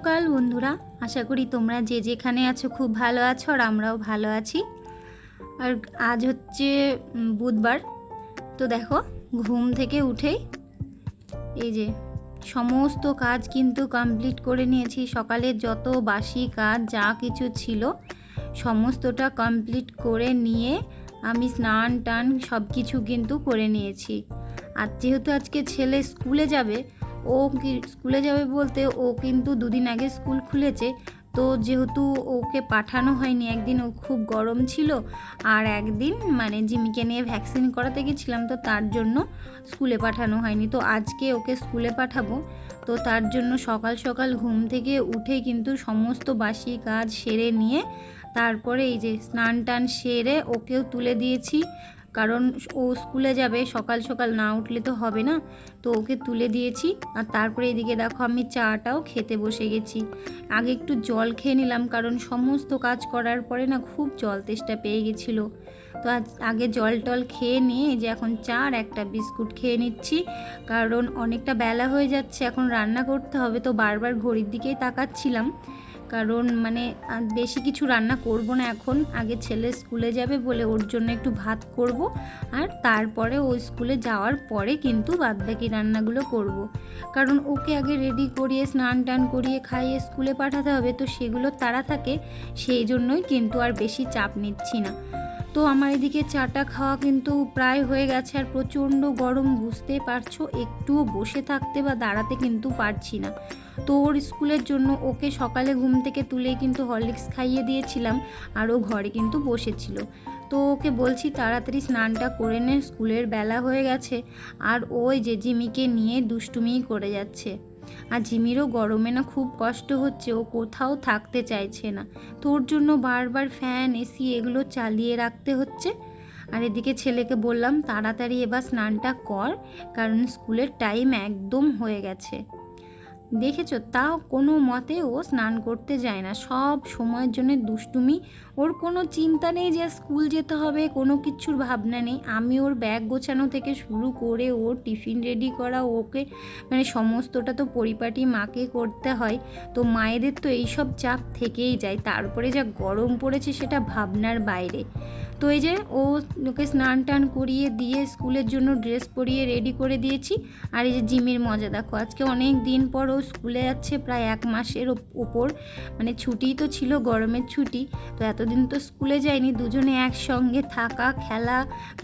সকাল বন্ধুরা, আশা করি তোমরা যে যেখানে আছো খুব ভালো আছো আর আমরাও ভালো আছি। আর আজ হচ্ছে বুধবার। তো দেখো, ঘুম থেকে উঠেই এই যে সমস্ত কাজ কিন্তু কমপ্লিট করে নিয়েছি। সকালের যত বাসি কাজ যা কিছু ছিল সমস্তটা কমপ্লিট করে নিয়ে আমি স্নান টান সব কিছু কিন্তু করে নিয়েছি। আর যেহেতু আজকে ছেলে স্কুলে যাবে, স্কুলে যাবে বলতে ও কিন্তু দুদিন আগে স্কুল খুলেছে। তো যেহেতু ওকে পাঠানো হয়নি, একদিন ও খুব গরম ছিল আর একদিন জিমিকে নিয়ে ভ্যাকসিন করাতে গেছিলাম, তো তার জন্য স্কুলে পাঠানো হয়নি। তো আজকে ওকে স্কুলে পাঠাবো, তো তার জন্য সকাল সকাল ঘুম থেকে উঠে কিন্তু সমস্ত বাসি কাজ সেরে নিয়ে তারপরে এই যে স্নান টান সেরে ওকেও তুলে দিয়েছি, কারণ ও স্কুলে যাবে, সকাল সকাল না উঠলে তো হবে না। তো ওকে তুলে দিয়েছি। আর তারপরে এদিকে দেখো আমি চাটাও খেতে বসে গেছি। আগে একটু জল খেয়ে নিলাম, কারণ সমস্ত কাজ করার পরে না খুব জল তেষ্টা পেয়ে গেছিলো। তো আগে জল টল খেয়ে নিয়ে যে এখন চা আর একটা বিস্কুট খেয়ে নিচ্ছি, কারণ অনেকটা বেলা হয়ে যাচ্ছে, এখন রান্না করতে হবে। তো বারবার ঘড়ির দিকেই তাকাচ্ছিলাম, কারণ বেশি কিছু রান্না করব না এখন। আগে ছেলে স্কুলে যাবে বলে ওর জন্য একটু ভাত করব, আর তারপরে ও স্কুলে যাওয়ার পরে কিন্তু বাদবাকি রান্নাগুলো করব। কারণ ওকে আগে রেডি করিয়ে স্নান টান করিয়ে খাইয়ে স্কুলে পাঠাতে হবে, তো সেগুলো তাড়া থাকে, সেই জন্যই কিন্তু আর বেশি চাপ নিচ্ছি না। তো আমার এদিকে চাটা খাওয়া কিন্তু প্রায় হয়ে গেছে, আর প্রচণ্ড গরম, বুঝতেই পারছো, একটুও বসে থাকতে বা দাঁড়াতে কিন্তু পারছি না। তো ওর স্কুলের জন্য ওকে সকালে ঘুম থেকে তুলেই কিন্তু হরলিক্স খাইয়ে দিয়েছিলাম, আর ও ঘরে কিন্তু বসেছিল। তো ওকে বলছি তাড়াতাড়ি স্নানটা করে নে, স্কুলের বেলা হয়ে গেছে। আর ওই যে জিমিকে নিয়ে দুষ্টুমিই করে যাচ্ছে। আর জিমিরও গরমে না খুব কষ্ট হচ্ছে, ও কোথাও থাকতে চাইছে না। তো ওর জন্য বারবার ফ্যান এসি এগুলো চালিয়ে রাখতে হচ্ছে। আর এদিকে ছেলেকে বললাম তাড়াতাড়ি এবার স্নানটা কর, কারণ স্কুলের টাইম একদম হয়ে গেছে। দেখেছো, তাও কোনো মতে ও স্নান করতে যায় না, সব সময়ের জন্য দুষ্টুমি। ওর কোনো চিন্তা নেই যে স্কুল যেতে হবে, কোনো কিছুর ভাবনা নেই। আমি ওর ব্যাগ গোছানো থেকে শুরু করে ওর টিফিন রেডি করা, ওকে সমস্তটা তো পরিপাটি মাকে করতে হয়। তো মায়েদের তো এইসব চাপ থেকেই যায়, তারপরে যা গরম পড়েছে সেটা ভাবনার বাইরে। তো এই যে ওকে স্নান টান করিয়ে দিয়ে স্কুলের জন্য ড্রেস পরিয়ে রেডি করে দিয়েছি। আর এই যে জিমির মজা দেখো, আজকে অনেক দিন পর ও স্কুলে যাচ্ছে, প্রায় 1 মাসের ওপর। ছুটিই তো ছিল, গরমের ছুটি। তো এতদিন তো স্কুলে যায়নি, দুজনে একসঙ্গে থাকা, খেলা,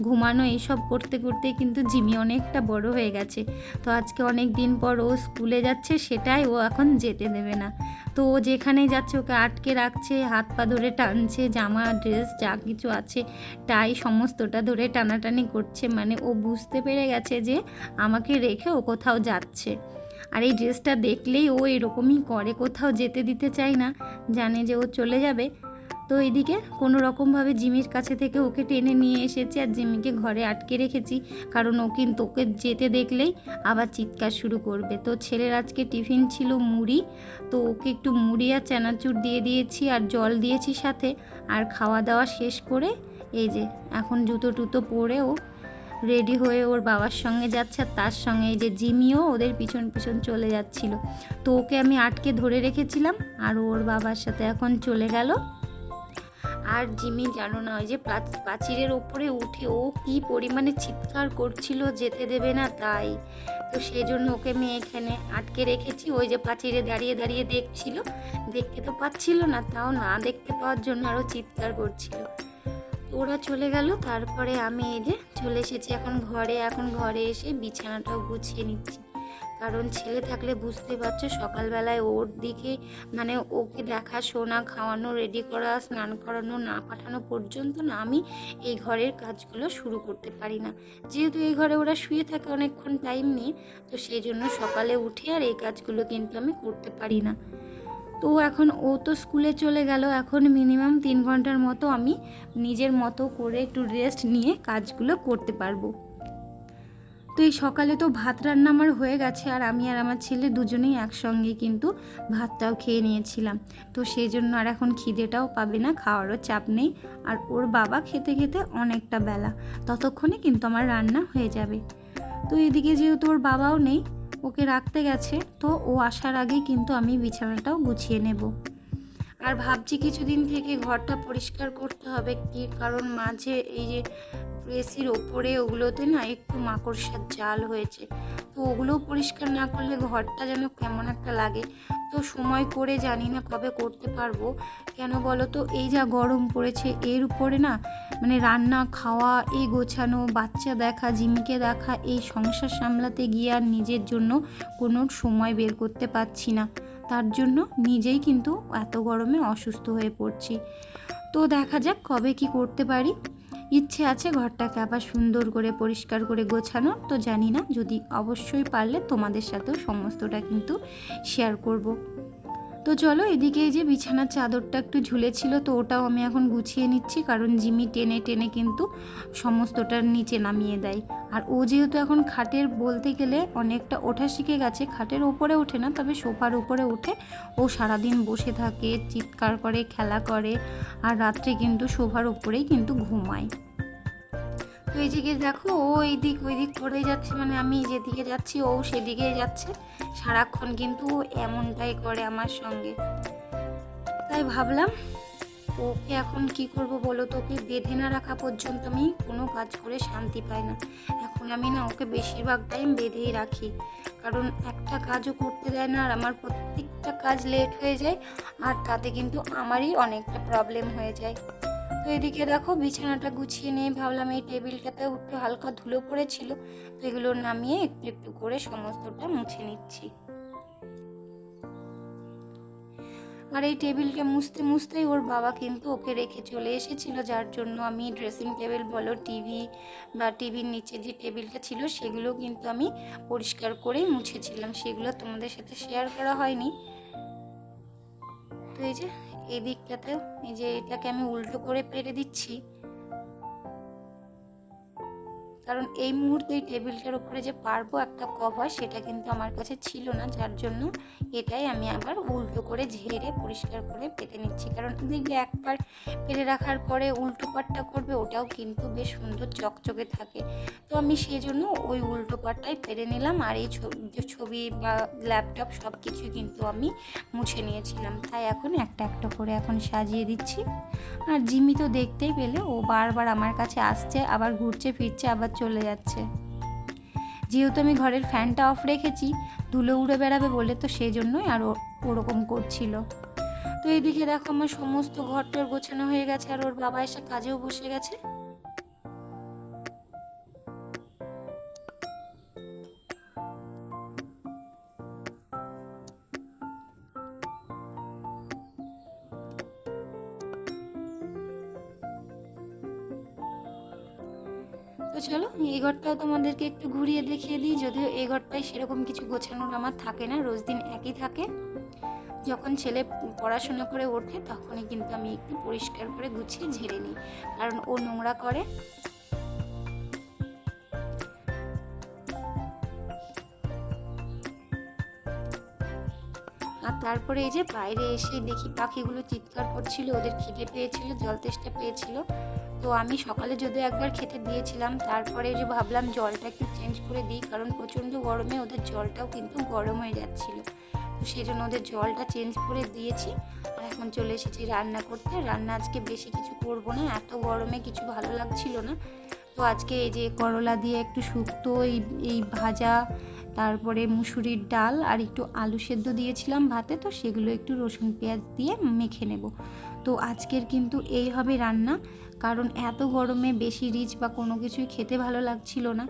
ঘুমানো এইসব করতে করতে কিন্তু জিমি অনেকটা বড় হয়ে গেছে। তো আজকে অনেক দিন পর ও স্কুলে যাচ্ছে, সেটাই ও এখন যেতে দেবে না। তো ও যেখানেই যাচ্ছে ওকে আটকে রাখছে, হাত পা ধরে টানছে, জামা ড্রেস যা কিছু আছে টাই সমস্তটা ধরে টানাটানি করছে। ও বুঝতে পেরে গেছে যে আমাকে রেখে ও কোথাও যাচ্ছে। আর এই ড্রেসটা দেখলেই ও এরকমই করে, কোথাও যেতে দিতে চায় না, জানে যে ও চলে যাবে। তো এদিকে কোনো রকমভাবে জিমির কাছে থেকে ওকে টেনে নিয়ে এসেছি, আর জিমিকে ঘরে আটকে রেখেছি, কারণ ও কিন্তু ওকে যেতে দেখলেই আবার চিৎকার শুরু করবে। তো ছেলের আজকে টিফিন ছিল মুড়ি, তো ওকে একটু মুড়ি আর চানাচুর দিয়ে দিয়েছি আর জল দিয়েছি সাথে। আর খাওয়া দাওয়া শেষ করে এই যে এখন জুতো টুতো পরে ও রেডি হয়ে ওর বাবার সঙ্গে যাচ্ছে, আর তার সঙ্গে এই যে জিমিও ওদের পিছন পিছন চলে যাচ্ছিল। তো ওকে আমি আটকে ধরে রেখেছিলাম, আর ওর বাবার সাথে এখন চলে গেল। আর জিমি জানো না, ওই যে প্রাচীরের ওপরে উঠে ও কি পরিমাণে চিৎকার করছিল, যেতে দেবে না তাই। তো সেই জন্য ওকে আমি এখানে আটকে রেখেছি। ওই যে প্রাচীরে দাঁড়িয়ে দাঁড়িয়ে দেখছিল, দেখতে তো পাচ্ছিল না, তাও না দেখতে পাওয়ার জন্য আরও চিৎকার করছিল। ওরা চলে গেল, তারপরে আমি এই যে চলে এসেছি এখন ঘরে এসে বিছানাটাও গুছিয়ে নিচ্ছি। কারণ ছেলে থাকলে বুঝতে পারছো, সকালবেলায় ওর দিকে ওকে দেখাশোনা, খাওয়ানো, রেডি করা, স্নান করানো, না পাঠানো পর্যন্ত না আমি এই ঘরের কাজগুলো শুরু করতে পারি না। যেহেতু এই ঘরে ওরা শুয়ে থাকে অনেকক্ষণ টাইম নিয়ে, তো সেই জন্য সকালে উঠে আর এই কাজগুলো কিন্তু আমি করতে পারি না। তো এখন ও তো স্কুলে চলে গেল, এখন মিনিমাম 3 ঘন্টার মতো আমি নিজের মতো করে একটু রেস্ট নিয়ে কাজগুলো করতে পারবো। তো এই সকালে তো ভাত রান্না আমার হয়ে গেছে, আর আমি আর আমার ছেলে দুজনেই একসঙ্গে কিন্তু ভাতটাও খেয়ে নিয়েছিলাম। তো সেই জন্য আর এখন খিদেটাও পাবে না, খাওয়ারও চাপ নেই। আর ওর বাবা খেতে খেতে অনেকটা বেলা, ততক্ষণে কিন্তু আমার রান্না হয়ে যাবে। তো এদিকে যেহেতু ওর বাবাও নেই, ওকে রাখতে গেছে, তো ও আসার আগেই কিন্তু আমি বিছানাটাও গুছিয়ে নেব। আর ভাবছি কিছুদিন থেকে ঘরটা পরিষ্কার করতে হবে, কি কারণ মাঝে এই যে এসির ওপরে ওগুলোতে না একটু মাকড়সার জাল হয়েছে, তো ওগুলোও পরিষ্কার না করলে ঘরটা যেন কেমন একটা লাগে। তো সময় করে জানি না কবে করতে পারবো, কেন বলো তো, এই যা গরম পড়েছে এর উপরে না মানে রান্না খাওয়া, এই গোছানো, বাচ্চা দেখা, জিমিকে দেখা, এই সংসার সামলাতে গিয়ে আর নিজের জন্য কোনো সময় বের করতে পারছি না। তার জন্য নিজেই কিন্তু এত গরমে অসুস্থ হয়ে পড়ছি। তো দেখা যাক কবে কি করতে পারি। ইচ্ছে আছে ঘরটাকে আবার সুন্দর করে পরিষ্কার করে গোছানো, তো জানি না, যদি অবশ্যই পারলে তোমাদের সাথেও সমস্তটা কিন্তু শেয়ার করব। তো চলো, এদিকে এই যে বিছানার চাদরটা একটু ঝুলেছিল, তো ওটাও আমি এখন গুছিয়ে নিচ্ছি, কারণ জিমি টেনে টেনে কিন্তু সমস্তটার নিচে নামিয়ে দেয়। আর ও যেহেতু এখন খাটের বলতে গেলে অনেকটা ওঠা শিখে গেছে, খাটের ওপরে ওঠে না, তবে সোফার উপরে উঠে ও সারাদিন বসে থাকে, চিৎকার করে, খেলা করে, আর রাত্রে কিন্তু সোফার উপরেই কিন্তু ঘুমায়। তো এই দিকে দেখো, ও এই দিক ওই দিক করে যাচ্ছে, মানে আমি যেদিকে যাচ্ছি ও সেদিকেই যাচ্ছে সারাক্ষণ, কিন্তু ও এমনটাই করে আমার সঙ্গে। তাই ভাবলাম ওকে এখন কি করব বলো তো, ওকে বেঁধে না রাখা পর্যন্ত আমি কোনো কাজ করে শান্তি পাই না। এখন আমি না ওকে বেশিরভাগ টাইম বেঁধেই রাখি, কারণ একটা কাজও করতে দেয় না, আর আমার প্রত্যেকটা কাজ লেট হয়ে যায়, আর তাতে কিন্তু আমারই অনেকটা প্রবলেম হয়ে যায়। তো এদিকে দেখো বিছানাটা গুছিয়ে নিয়ে ভাবলাম এই টেবিলটাতেও একটু হালকা ধুলো পড়েছিল, তো এগুলো নামিয়ে একটু একটু করে সমস্তটা মুছে নিচ্ছি। আর এই টেবিলটা মুছতে মুছতেই ওর বাবা কিন্তু ওকে রেখে চলে এসেছিল, যার জন্য আমি ড্রেসিং টেবিল বলো, টিভি বা টিভির নিচে যে টেবিলটা ছিল সেগুলো কিন্তু আমি পরিষ্কার করেই মুছেছিলাম, সেগুলো তোমাদের সাথে শেয়ার করা হয়নি। তো এই যে এই দিকটাতে এই যে এটাকে আমি উল্টো করে পেরে দিচ্ছি, কারণ এই মুহূর্তে এই টেবিলটার উপরে যে পারবো একটা কভার সেটা কিন্তু আমার কাছে ছিল না, যার জন্য এটাই আমি আবার উল্টো করে ঝেড়ে পরিষ্কার করে পেতে নিচ্ছি। কারণ দেখবে একবার পেরে রাখার পরে উল্টো পাটটা করবে, ওটাও কিন্তু বেশ সুন্দর চকচকে থাকে। তো আমি সেই জন্য ওই উল্টো পাটটাই পেরে নিলাম, আর এই ছবি বা ল্যাপটপ সব কিছুই কিন্তু আমি মুছে নিয়েছিলাম। তাই এখন একটা একটা করে এখন সাজিয়ে দিচ্ছি। আর জিমি তো দেখতেই পেলে, ও বারবার আমার কাছে আসছে, আবার ঘুরছে ফিরছে, আবার চলে যাচ্ছে। যেহেতু আমি ঘরের ফ্যানটা অফ রেখেছি ধুলো উড়ে বেড়াবে বলে, তো সেই জন্যই আর ওরকম করছিল। তো এইদিকে দেখো আমার সমস্ত ঘরটার গোছানো হয়ে গেছে, আর ওর বাবা এসে কাজেও বসে গেছে। তো চলো এই ঘরটাও তোমাদেরকে একটু ঘুরিয়ে দেখিয়ে দিই, যদিও এই ঘরটায় সেরকম কিছু গোছানোর আমার থাকে না, রোজ দিন একই থাকে। যখন ছেলে পড়াশোনা করে ওঠে তখনই কিন্তু আমি একটু পরিষ্কার করে গুছিয়ে ঝেড়ে নিই, কারণ ও নোংরা করে। আর তারপরে এই যে বাইরে এসে দেখি পাখিগুলো চিৎকার করছিল, ওদের খিদে পেয়েছিল, জল তেষ্টা পেয়েছিল। তো আমি সকালে যদিও একবার খেতে দিয়েছিলাম, তারপরে যে ভাবলাম জলটা একটু চেঞ্জ করে দিই, কারণ প্রচণ্ড গরমে ওদের জলটাও কিন্তু গরম হয়ে যাচ্ছিল। তো সেই জন্য ওদের জলটা চেঞ্জ করে দিয়েছি। আর এখন চলে এসেছি রান্না করতে। রান্না আজকে বেশি কিছু করব না, এত গরমে কিছু ভালো লাগছিল না। তো আজকে এই যে করলা দিয়ে একটু শুক্তো, এই ভাজা, তারপরে মুসুরির ডাল আর একটু আলু সেদ্ধ দিয়েছিলাম ভাতে, তো সেগুলো একটু রসুন পেঁয়াজ দিয়ে মেখে নেব। তো আজকের কিন্তু এই হবে রান্না, কারণ এত গরমে বেশি রিচ বা কোনো কিছুই খেতে ভালো লাগছিল না।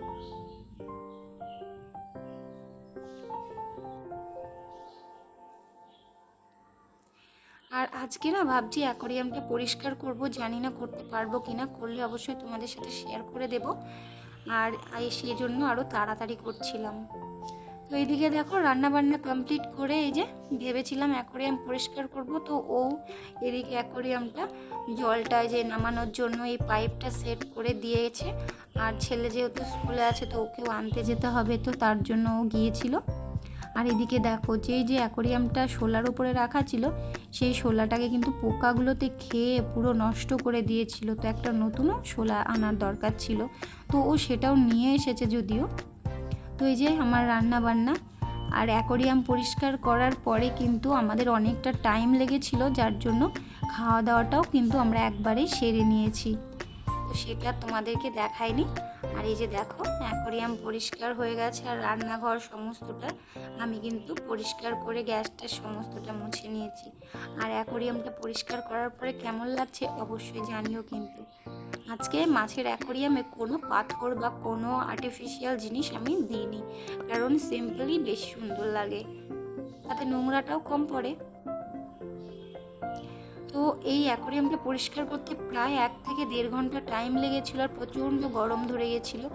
আর আজকে না ভাবছি অ্যাকোরিয়ামটা পরিষ্কার করব, জানি না করতে পারবো কিনা, করলে অবশ্যই তোমাদের সাথে শেয়ার করে দেব। আর সেই জন্য আরও তাড়াতাড়ি করছিলাম। তো এইদিকে দেখো রান্না বান্না কমপ্লিট করে এই যে ভেবেছিলাম অ্যাকোরিয়াম পরিষ্কার করব, তো ও এদিকে অ্যাকোরিয়ামটা জলটা যে নামানোর জন্য এই পাইপটা সেট করে দিয়েছে। আর ছেলে যেহেতু স্কুলে আছে তো ওকেও আনতে যেতে হবে, তো তার জন্য ও গিয়েছিল। আর এদিকে দেখো যে অ্যাকোরিয়ামটা শোলার উপরে রাখা ছিল, সেই শোলাটাকে কিন্তু পোকাগুলোতে খেয়ে পুরো নষ্ট করে দিয়েছিল, তো একটা নতুনও শোলা আনার দরকার ছিল, তো ও সেটাও নিয়ে এসেছে যদিও। তো এই যে আমার রান্না বান্না আর অ্যাকোরিয়াম পরিষ্কার করার পরে কিন্তু আমাদের অনেকটা টাইম লেগেছিল, যার জন্য খাওয়া দাওয়াটাও কিন্তু আমরা একবারেই সেরে নিয়েছি। তো সেটা তোমাদেরকে দেখাইনি। আর এই যে দেখো অ্যাকোরিয়াম পরিষ্কার হয়ে গেছে, আর রান্নাঘর সমস্তটা আমি কিন্তু পরিষ্কার করে গ্যাসটা সমস্তটা মুছে নিয়েছি। আর অ্যাকোরিয়ামটা পরিষ্কার করার পরে কেমন লাগছে অবশ্যই জানিও। কিন্তু আজকে মাছের অ্যাকোরিয়ামে কোনো পাথর বা কোনো আর্টিফিশিয়াল জিনিস আমি দিইনি, কারণ সিম্পলি বেশ সুন্দর লাগে, তাতে নোংরাটাও কম পড়ে। তো এই অ্যাকোরিয়ামটা পরিষ্কার করতে প্রায় 1 থেকে 1.5 ঘন্টা টাইম লেগেছিল, আর প্রচণ্ড গরম ধরে গেছিলো।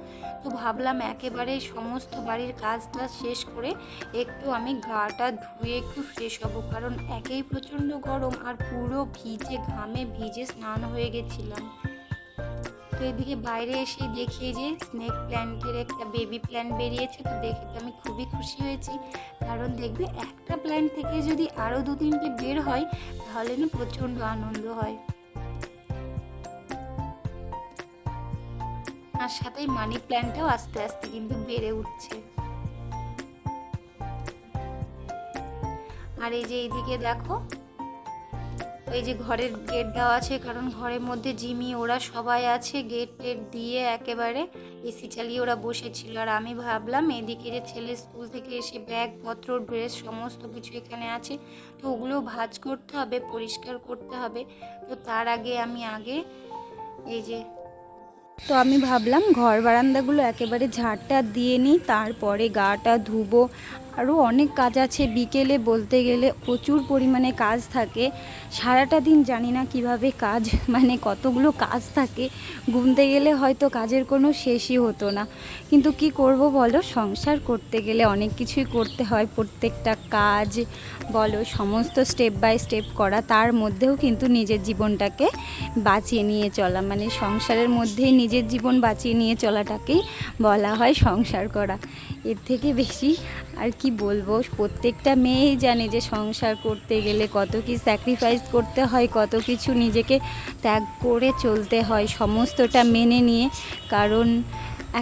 তো ভাবলাম একেবারে সমস্ত বাড়ির কাজটা শেষ করে একটু আমি গাটা ধুয়ে একটু ফ্রেশ হব, কারণ একেই প্রচণ্ড গরম আর পুরো ভিজে ঘামে ভিজে স্নান হয়ে গেছিলাম। তো এদিকে বাইরে এসে দেখি যে স্নেক প্ল্যান্টের একটা বেবি প্ল্যান্ট বেরিয়েছে, তো দেখে তো আমি খুবই খুশি হয়েছি, কারণ দেখবে একটা প্ল্যান্ট থেকে যদি আরও 2-3টে বের হয় তাহলে না প্রচণ্ড আনন্দ হয়। আর সাথে মানি প্ল্যান্টটাও আস্তে আস্তে কিন্তু বেড়ে উঠছে। আর এই যে এইদিকে দেখো এই যে ঘরের গেট দেওয়া আছে, কারণ ঘরের মধ্যে জিমি ওরা সবাই আছে, গেট টেট দিয়ে একেবারে এসি চালিয়ে ওরা বসেছিল। আর আমি ভাবলাম এদিকে যে ছেলে স্কুল থেকে এসে ব্যাগপত্র ড্রেস সমস্ত কিছু এখানে আছে, তো ওগুলো ভাঁজ করতে হবে, পরিষ্কার করতে হবে। তো তার আগে আমি এই যে আমি ভাবলাম ঘর বারান্দাগুলো একেবারে ঝাড়টা দিয়ে নিই, তারপরে গাটা ধুবো। আরও অনেক কাজ আছে, বিকেলে বলতে গেলে প্রচুর পরিমাণে কাজ থাকে। সারাটা দিন জানি না কিভাবে কাজ, মানে কতগুলো কাজ থাকে, গুনতে গেলে হয়তো কাজের কোনো শেষই হতো না। কিন্তু কি করব বলো, সংসার করতে গেলে অনেক কিছুই করতে হয়। প্রত্যেকটা কাজ বলো সমস্ত স্টেপ বাই স্টেপ করা, তার মধ্যেও কিন্তু নিজের জীবনটাকে বাঁচিয়ে নিয়ে চলা, মানে সংসারের মধ্যেই নিজের জীবন বাঁচিয়ে নিয়ে চলাটাকেই বলা হয় সংসার করা। এর থেকে বেশি আর কি বলবো, প্রত্যেকটা মেয়েই জানে যে সংসার করতে গেলে কত কি স্যাক্রিফাইস করতে হয়, কত কিছু নিজেকে ত্যাগ করে চলতে হয়, সমস্তটা মেনে নিয়ে। কারণ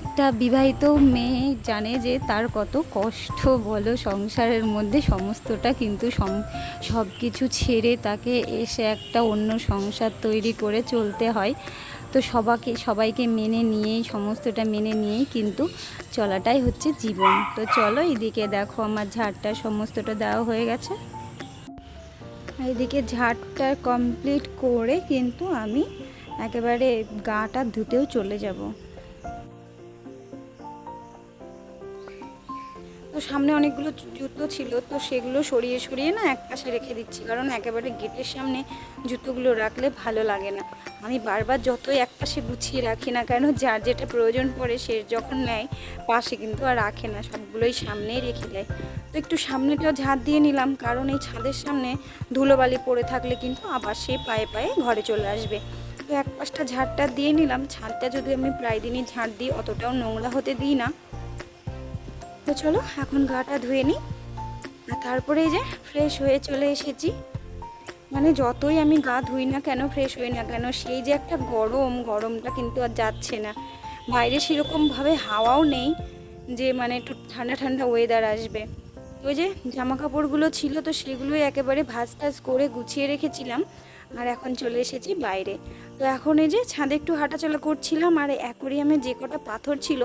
একটা বিবাহিত মেয়ে জানে যে তার কত কষ্ট বলো সংসারের মধ্যে, সমস্তটা কিন্তু সব কিছু ছেড়ে তাকে এসে একটা অন্য সংসার তৈরি করে চলতে হয়। তো সবাইকে মেনে নিয়েই, সমস্তটা মেনে নিয়েই কিন্তু চলাটাই হচ্ছে জীবন। তো চলো এদিকে দেখো আমার ঝাড়টা সমস্তটা দেওয়া হয়ে গেছে, এইদিকে ঝাড়টা কমপ্লিট করে কিন্তু আমি একেবারে গাটা ধুতেও চলে যাব। তো সামনে অনেকগুলো জুতো ছিল, তো সেগুলো সরিয়ে সরিয়ে না একপাশে রেখে দিচ্ছি, কারণ একেবারে গেটের সামনে জুতোগুলো রাখলে ভালো লাগে না। আমি বারবার যতই একপাশে গুছিয়ে রাখি না কেন, যার যেটা প্রয়োজন পড়ে সে যখন নেয় পাশে কিন্তু আর রাখে না, সবগুলোই সামনেই রেখে দেয়। তো একটু সামনেটাও ঝাড় দিয়ে নিলাম, কারণ এই ছাদের সামনে ধুলোবালি পড়ে থাকলে কিন্তু আবার সে পায়ে পায়ে ঘরে চলে আসবে। তো এক পাশটা ঝাড়টা দিয়ে নিলাম। ছাদটা যদি আমি প্রায় দিনই ঝাড় দিই, অতটাও নোংরা হতে দিই না। তো চলো এখন গাটা ধুয়ে নিই, আর তারপরে এই যে ফ্রেশ হয়ে চলে এসেছি। মানে যতই আমি গা ধুই না কেন, ফ্রেশ হই না কেন, সেই যে একটা গরমটা কিন্তু আর যাচ্ছে না। বাইরে সেরকমভাবে হাওয়াও নেই যে মানে একটু ঠান্ডা ঠান্ডা ওয়েদার আসবে। ওই যে জামা কাপড়গুলো ছিল, তো সেগুলোই একেবারে ভাঁজ টাজ করে গুছিয়ে রেখেছিলাম, আর এখন চলে এসেছি বাইরে। তো এখন এই যে ছাদে একটু হাঁটাচলা করছিলাম, আর অ্যাকোরিয়ামে যে কটা পাথর ছিল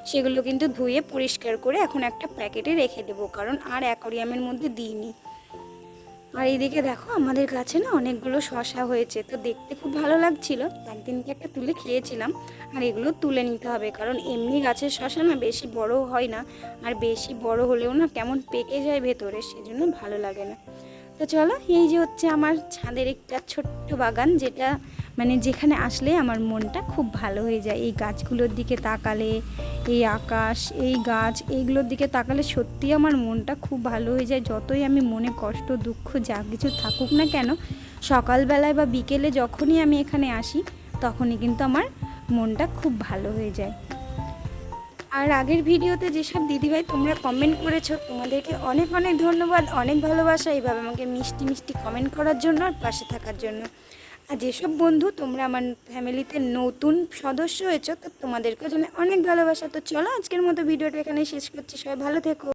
সেগুলো কিন্তু ধুয়ে পরিষ্কার করে এখন একটা প্যাকেটে রেখে দেবো, কারণ আর অ্যাকোরিয়ামের মধ্যে দিইনি। আর এইদিকে দেখো আমাদের গাছে না অনেকগুলো শসা হয়েছে, তো দেখতে খুব ভালো লাগছিল। একদিনকে একটা তুলে খেয়েছিলাম, আর এগুলো তুলে নিতে হবে, কারণ এমনি গাছের শসা না বেশি বড় হয় না, আর বেশি বড় হলেও না কেমন পেকে যায় ভেতরে, সেজন্য ভালো লাগে না। তো চলো এই যে হচ্ছে আমার ছাদের একটা ছোট্ট বাগান, যেটা মানে যেখানে আসলে আমার মনটা খুব ভালো হয়ে যায়। এই গাছগুলোর দিকে তাকালে, এই আকাশ, এই গাছ, এইগুলোর দিকে তাকালে সত্যি আমার মনটা খুব ভালো হয়ে যায়। যতই আমি মনে কষ্ট দুঃখ যা কিছু থাকুক না কেন, সকালবেলায় বা বিকেলে যখনই আমি এখানে আসি তখনই কিন্তু আমার মনটা খুব ভালো হয়ে যায়। আর আগের ভিডিওতে যেসব দিদিভাই তোমরা কমেন্ট করেছো, তোমাদেরকে অনেক অনেক ধন্যবাদ, অনেক ভালোবাসা এইভাবে আমাকে মিষ্টি মিষ্টি কমেন্ট করার জন্য আর পাশে থাকার জন্য। আর যেসব বন্ধু তোমরা আমার ফ্যামিলিতে নতুন সদস্য হয়েছো, তো তোমাদেরকেও জন্য অনেক ভালোবাসা। তো চলো আজকের মতো ভিডিওটা এখানে শেষ করছি, সবাই ভালো থেকো।